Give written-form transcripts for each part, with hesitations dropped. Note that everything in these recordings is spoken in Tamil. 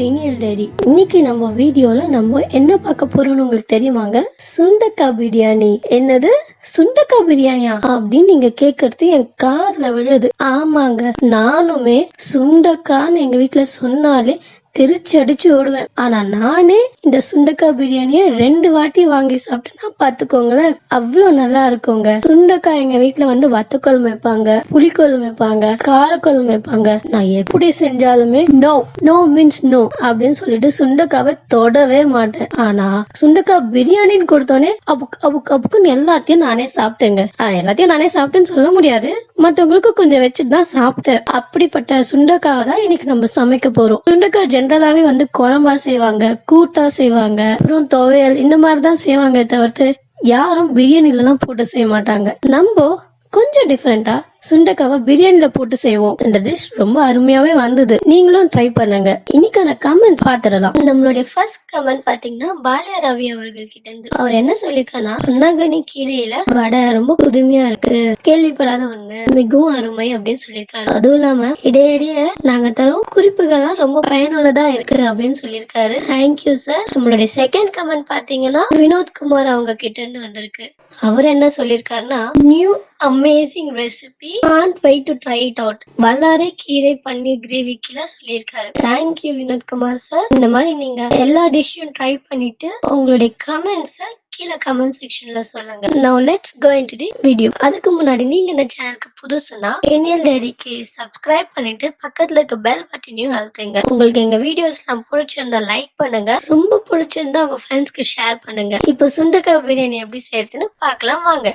இனியல் டைரி. இன்னைக்கு நம்ம வீடியோல நம்ம என்ன பார்க்க போறோம்னு உங்களுக்கு தெரியுமாங்க? சுண்டக்காய் பிரியாணி. என்னது சுண்டக்காய் பிரியாணியா அப்படின்னு நீங்க கேக்குறது என் காதுல விழுது. ஆமாங்க, நானுமே சுண்டக்கான்னு எங்க வீட்டுல சொன்னாலே திருச்சி அடிச்சு ஓடுவேன். ஆனா நானே இந்த சுண்டக்காய் பிரியாணிய 2 வாட்டி வாங்கி சாப்பிட்டேன்னா பாத்துக்கோங்களேன், அவ்வளவு நல்லா இருக்குங்க. சுண்டக்காய் எங்க வீட்டுல வந்து வத்தக்குழம்பு வைப்பாங்க, புளிக்குழம்பு வைப்பாங்க, காரக்குழம்பு வைப்பாங்க. நான் எப்படி செஞ்சாலுமே நோ நோ மீன்ஸ் நோ அப்படின்னு சொல்லிட்டு சுண்டக்காவை தொடவே மாட்டேன். ஆனா சுண்டக்காய் பிரியாணின்னு கொடுத்தோன்னே அப்புக்குன்னு எல்லாத்தையும் நானே சாப்பிட்டேங்க. எல்லாத்தையும் நானே சாப்பிட்டேன்னு சொல்ல முடியாது, மத்தவங்களுக்கு கொஞ்சம் வச்சுட்டு தான் சாப்பிட்டேன். அப்படிப்பட்ட சுண்டக்காவை தான் இன்னைக்கு நம்ம சமைக்க போறோம். சுண்டக்காய் ஜென்ரலாவே வந்து குழம்பா செய்வாங்க, கூட்டா செய்வாங்க, அப்புறம் துவையல் இந்த மாதிரிதான் செய்வாங்க தவிர்த்து யாரும் பிரியாணில எல்லாம் போட்டு செய்ய மாட்டாங்க. நம்ம கொஞ்சம் டிஃபரெண்டா சுண்டக்காவை பிரியாணில போட்டு செய்வோம். இந்த டிஷ் ரொம்ப அருமையாவே வந்தது, நீங்களும் ட்ரை பண்ணுங்க. இன்னைக்கான கமெண்ட் பாத்துடலாம். நம்மளுடைய ஃபர்ஸ்ட் கமெண்ட் பாத்தீங்கன்னா பாலியா ரவி அவர்கள் கிட்ட இருந்து. அவர் என்ன சொல்லிருக்காருன்னா, பொன்னாங்கண்ணி கீரையில வடை ரொம்ப புதுமையா இருக்கு, கேள்விப்படாத ஒண்ணு, மிகவும் அருமை அப்படின்னு சொல்லியிருக்காரு. அதுவும் இல்லாம இடையிடையே நாங்க தரும் குறிப்புகள்லாம் ரொம்ப பயனுள்ளதா இருக்கு அப்படின்னு சொல்லியிருக்காரு. Thank you sir. நம்மளுடைய செகண்ட் கமெண்ட் பாத்தீங்கன்னா வினோத்குமார் அவங்க கிட்ட இருந்து வந்திருக்கு. அவர் என்ன சொல்லிருக்காருன்னா, new amazing recipe, can't wait to try it out. வல்லாரை கீரை பன்னீர் கிரேவிக்குல சொல்லியிருக்காரு. Thank you Vinodkumar sir. இந்த மாதிரி நீங்க எல்லா டிஷ்ஷும் ட்ரை பண்ணிட்டு உங்களுடைய கமெண்ட்ஸை கீழே கமெண்ட் செக்ஷன்ல சொல்லுங்க. Now let's go into the video. அதுக்கு முன்னாடி நீங்க இந்த சேனலுக்கு புதுசுனா இனியல் டைரிக்கு சப்ஸ்கிரைப் பண்ணிட்டு பக்கத்துல இருக்க பெல் பட்டனையும் அழுத்துங்க. உங்களுக்கு எங்க வீடியோஸ் எல்லாம் பிடிச்சிருந்தா லைக் பண்ணுங்க, ரொம்ப பிடிச்சிருந்தா உங்க ஃப்ரெண்ட்ஸ்க்கு ஷேர் பண்ணுங்க. இப்போ சுண்டக்காய் பிரியாணி எப்படி செய்யறதுன்னு பார்க்கலாம் வாங்க.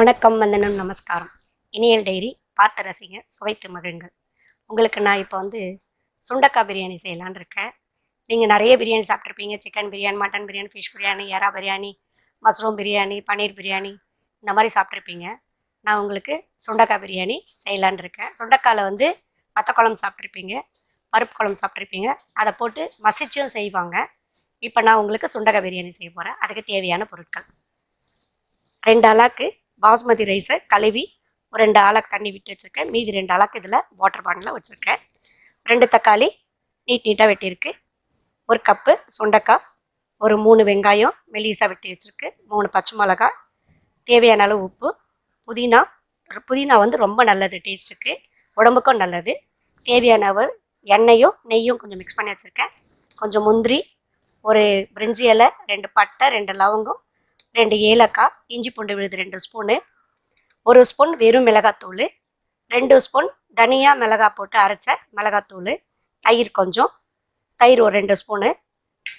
வணக்கம், வந்தனம், நமஸ்காரம். இனியல் டைரி பார்த்து ரசிங்க, சுவைத்து மகிழுங்கள். உங்களுக்கு நான் இப்போ வந்து சுண்டக்காய் பிரியாணி செய்யலான்னு இருக்கேன். நீங்கள் நிறைய பிரியாணி சாப்பிட்ருப்பீங்க. Chicken biryani, mutton biryani, fish biryani, எறா பிரியாணி, மஷ்ரூம் பிரியாணி, பன்னீர் பிரியாணி, இந்த மாதிரி சாப்பிட்ருப்பீங்க. நான் உங்களுக்கு சுண்டக்காய் பிரியாணி செய்யலான்னு இருக்கேன். சுண்டக்காயில் வந்து வத்தக்குழம்பு சாப்பிட்ருப்பீங்க, பருப்பு குழம்பு சாப்பிட்ருப்பீங்க, அதை போட்டு மசிச்சும் செய்வாங்க. இப்போ நான் உங்களுக்கு சுண்டக்காய் பிரியாணி செய்ய போகிறேன். அதுக்கு தேவையான பொருட்கள்: 2 அலாக்கு பாஸ்மதி ரைஸை கழுவி ஒரு 2 ஆளாக்கு தண்ணி விட்டு வச்சுருக்கேன். மீதி 2 ஆளாக்கு இதில் வாட்டர் பாட்டிலில் வச்சுருக்கேன். 2 தக்காளி நீட்டாக வெட்டியிருக்கு, 1 கப்பு சுண்டக்காய், ஒரு 3 வெங்காயம் மெலிசாக வெட்டி வச்சுருக்கு, 3 பச்சை மிளகாய், தேவையான அளவு உப்பு, புதினா வந்து ரொம்ப நல்லது, டேஸ்ட்டுக்கு உடம்புக்கும் நல்லது. தேவையான அளவு எண்ணெயும் நெய்யும் கொஞ்சம் மிக்ஸ் பண்ணி வச்சுருக்கேன். கொஞ்சம் முந்திரி, ஒரு பிரிஞ்சி இலை, 2 பட்டை, 2 லவங்கம், 2 ஏலக்காய், இஞ்சி பூண்டு விழுது 2 ஸ்பூனு, 1 ஸ்பூன் வெறும் மிளகாத்தூள், 2 ஸ்பூன் தனியா மிளகாய் போட்டு அரைச்ச மிளகாத்தூள், தயிர் கொஞ்சம், தயிர் ஒரு 2 ஸ்பூனு,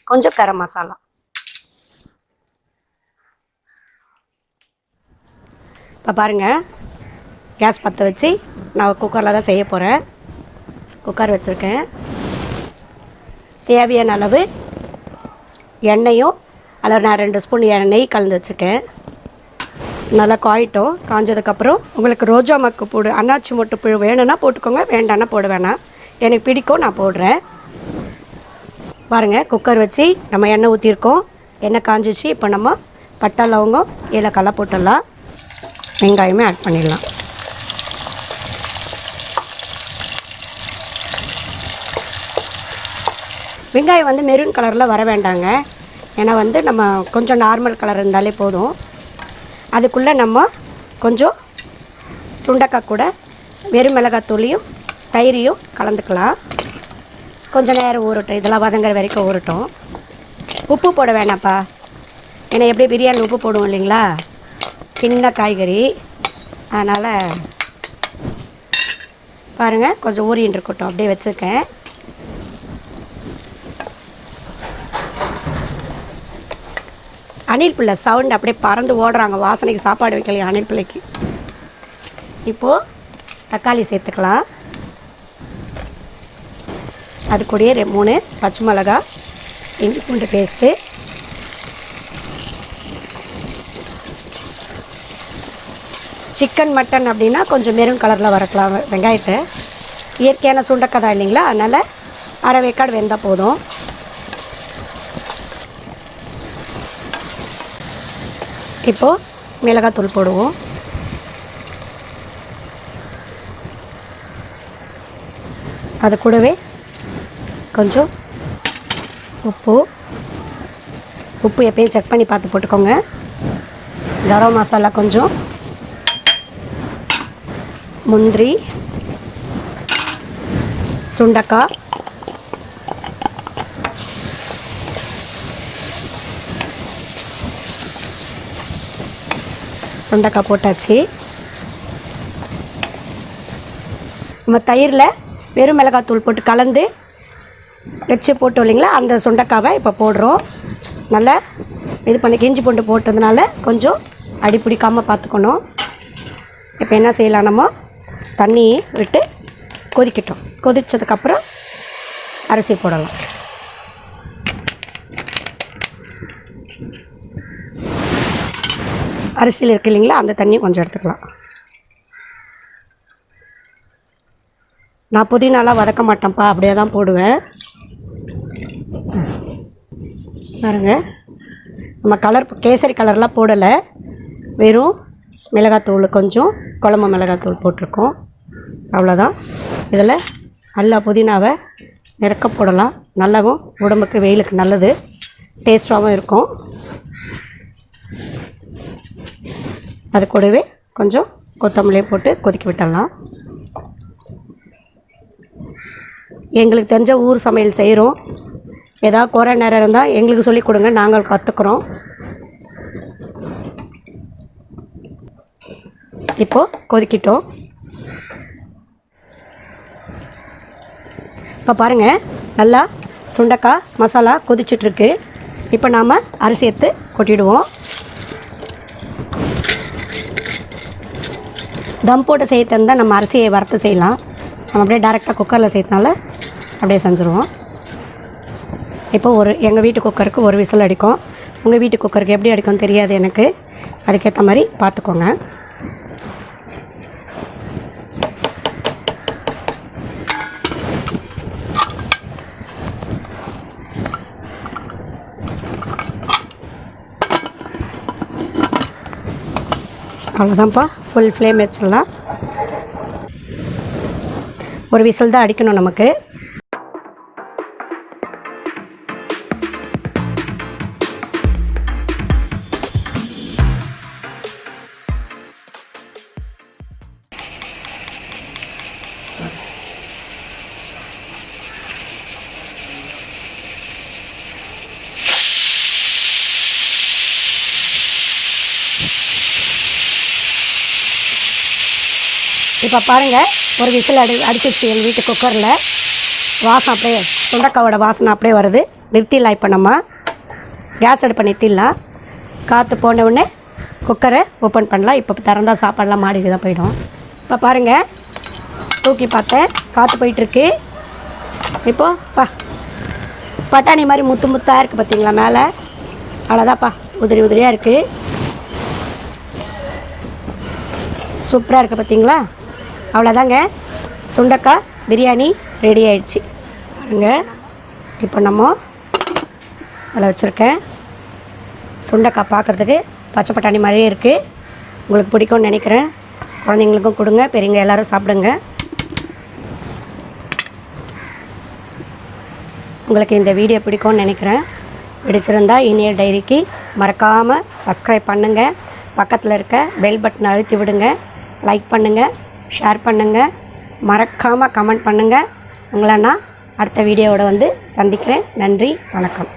கொஞ்சம் கரம் மசாலா. இப்போ பாருங்கள், கேஸ் பற்ற வச்சு நான் குக்கரில் தான் செய்ய போகிறேன். குக்கர் வச்சுருக்கேன். தேவையான அளவு எண்ணெயும் அதில் நான் 2 ஸ்பூன் நெய் கலந்து வச்சுருக்கேன். நல்லா காயிட்டோம். காஞ்சதுக்கப்புறம் உங்களுக்கு ரோஜா மக்கு போடு, அன்னாச்சி மொட்டு புழு வேணும்னா போட்டுக்கோங்க, வேண்டான்னா போட வேணாம், எனக்கு பிடிக்கும், நான் போடுறேன். பாருங்கள், குக்கர் வச்சு நம்ம எண்ணெய் ஊற்றிருக்கோம். எண்ணெய் காஞ்சிச்சு. இப்போ நம்ம பட்டை லவங்கம் ஏலக்காய் போட்டுடலாம். வெங்காயமே ஆட் பண்ணிடலாம். வெங்காயம் வந்து மெரூன் கலரில் வர வேண்டாங்க, ஏன்னா வந்து நம்ம கொஞ்சம் நார்மல் கலர் இருந்தாலே போதும். அதுக்குள்ளே நம்ம கொஞ்சம் சுண்டக்காய் கூட வெறும் மிளகாத்தூளியும் தயிரையும் கலந்துக்கலாம். கொஞ்சம் நேரம் ஊறட்டும், இதெல்லாம் வதங்குற வரைக்கும் ஊறட்டும். உப்பு போட வேணாம்ப்பா, ஏன்னா எப்படி பிரியாணி உப்பு போடுவோம் இல்லைங்களா, சின்ன காய்கறி, அதனால் பாருங்கள் கொஞ்சம் ஊறின்னு இருக்கட்டும். அப்படியே வச்சுருக்கேன். அணில் பிள்ளை சவுண்ட் அப்படியே பறந்து ஓடுறாங்க, வாசனைக்கு சாப்பாடு வைக்கலையா அணில் பிள்ளைக்கு. இப்போது தக்காளி சேர்த்துக்கலாம். அது கூடயே 3 பச்சை மிளகா, இஞ்சி பூண்டு பேஸ்ட்டு, சிக்கன் மட்டன் அப்படின்னா கொஞ்சம் மெரூன் கலரில் வரக்கலாம் வெங்காயத்தை. இயற்கையான சுண்டக்காய் தான் இல்லைங்களா, அதனால் அரை வேக்காடு வெந்தால் போதும். இப்போது மிளகாத்தூள் போடுவோம். அது கூடவே கொஞ்சம் உப்பு எப்பயும் செக் பண்ணி பார்த்து போட்டுக்கோங்க. கரம் மசாலா கொஞ்சம், முந்திரி, சுண்டக்காய், சுண்டக்காய் போட்டாச்சு. நம்ம தயிரில் வெறும் மிளகாத்தூள் போட்டு கலந்து வச்சு போட்டோம் இல்லைங்களா, அந்த சுண்டக்காவை இப்போ போடுறோம். நல்லா இது பண்ணி இஞ்சி பூண்டு போட்டதுனால கொஞ்சம் அடி பிடிக்காமல் பார்த்துக்கணும். இப்போ என்ன செய்யலாம், நம்ம தண்ணி விட்டு கொதிக்கட்டும். கொதித்ததுக்கப்புறம் அரிசி போடலாம். அரிசியில் இருக்கு இல்லைங்களா, அந்த தண்ணி கொஞ்சம் எடுத்துக்கலாம். நான் புதினாலாம் வதக்க மாட்டேன்ப்பா, அப்படியே தான் போடுவேன். பாருங்க, நம்ம கலர் கேசரி கலர்லாம் போடலை, வெறும் மிளகாத்தூள் கொஞ்சம் குழம்பு மிளகாத்தூள் போட்டிருக்கோம், அவ்வளோதான். இதில் நல்லா புதினாவை நிறக்க போடலாம். நல்லாவும் உடம்புக்கு வெயிலுக்கு நல்லது, டேஸ்ட்டாகவும் இருக்கும். அது கூடவே கொஞ்சம் கொத்தமல்லியை போட்டு கொதிக்க விட்டுடலாம். எங்களுக்கு தெரிஞ்ச ஊர் சமையல் செய்கிறோம். ஏதாவது குறை நேரம் இருந்தால் எங்களுக்கு சொல்லிக் கொடுங்க, நாங்கள் கற்றுக்குறோம். இப்போது கொதிக்கிட்டோம். இப்போ பாருங்கள், நல்லா சுண்டக்காய் மசாலா கொதிச்சிட்ருக்கு. இப்போ நாம் அரிசி எடுத்து கொட்டிடுவோம். தம் போட்டு செய்ய தந்தால் நம்ம அரிசியை வறுத்து செய்யலாம். நம்ம அப்படியே டேரெக்டாக குக்கரில் செய்யறதுனால அப்படியே செஞ்சுருவோம். இப்போ எங்கள் வீட்டு குக்கருக்கு ஒரு விசில் அடிக்கும். உங்கள் வீட்டு குக்கருக்கு எப்படி அடிக்கும் தெரியாது எனக்கு, அதுக்கேற்ற மாதிரி பார்த்துக்கோங்க. அவ்வளோதான்ப்பா, ஃபுல் ஃப்ளேம் வச்சிடலாம். ஒரு விசில் தான் அடிக்கணும் நமக்கு. இப்போ பாருங்கள், ஒரு விசில் அடிச்சிச்சு எங்கள் வீட்டு குக்கரில். வாசம் அப்படியே சுண்டக்காவோட வாசனை அப்படியே வருது. நிறுத்திடலாம். இப்போ நம்ம கேஸ் அடுப்பை நிறுத்திடலாம். காற்று போன உடனே குக்கரை ஓப்பன் பண்ணலாம். இப்போ திறந்தால் சாப்பாடெலாம் மாடிக்கு தான் போயிடும். இப்போ பாருங்கள், தூக்கி பார்த்தேன், காற்று போயிட்டுருக்கு. இப்போது பட்டாணி மாதிரி முத்து முத்தாக இருக்குது பார்த்தீங்களா மேலே, அவ்வளோதான்ப்பா, உதிரி உதிரியாக இருக்குது, சூப்பராக இருக்குது பார்த்தீங்களா. அவ்வளோதாங்க, சுண்டக்காய் பிரியாணி ரெடி ஆயிடுச்சு. பாருங்க, இப்போ நம்ம அதில் வச்சுருக்கேன். சுண்டக்காய் பார்க்குறதுக்கு பச்சை பட்டாணி மாதிரியே இருக்குது. உங்களுக்கு பிடிக்கும்னு நினைக்கிறேன். குழந்தைங்களுக்கும் கொடுங்க, பெரியவங்க எல்லோரும் சாப்பிடுங்க. உங்களுக்கு இந்த வீடியோ பிடிக்கும்னு நினைக்கிறேன். பிடிச்சிருந்தா இனியல் டைரிக்கு மறக்காமல் சப்ஸ்கிரைப் பண்ணுங்கள். பக்கத்தில் இருக்க பெல் பட்டனை அழுத்தி விடுங்க. லைக் பண்ணுங்கள், ஷேர் பண்ணுங்கள், மறக்காமல் கமெண்ட் பண்ணுங்கள். உங்களை நான் அடுத்த வீடியோவோட வந்து சந்திக்கிறேன். நன்றி, வணக்கம்.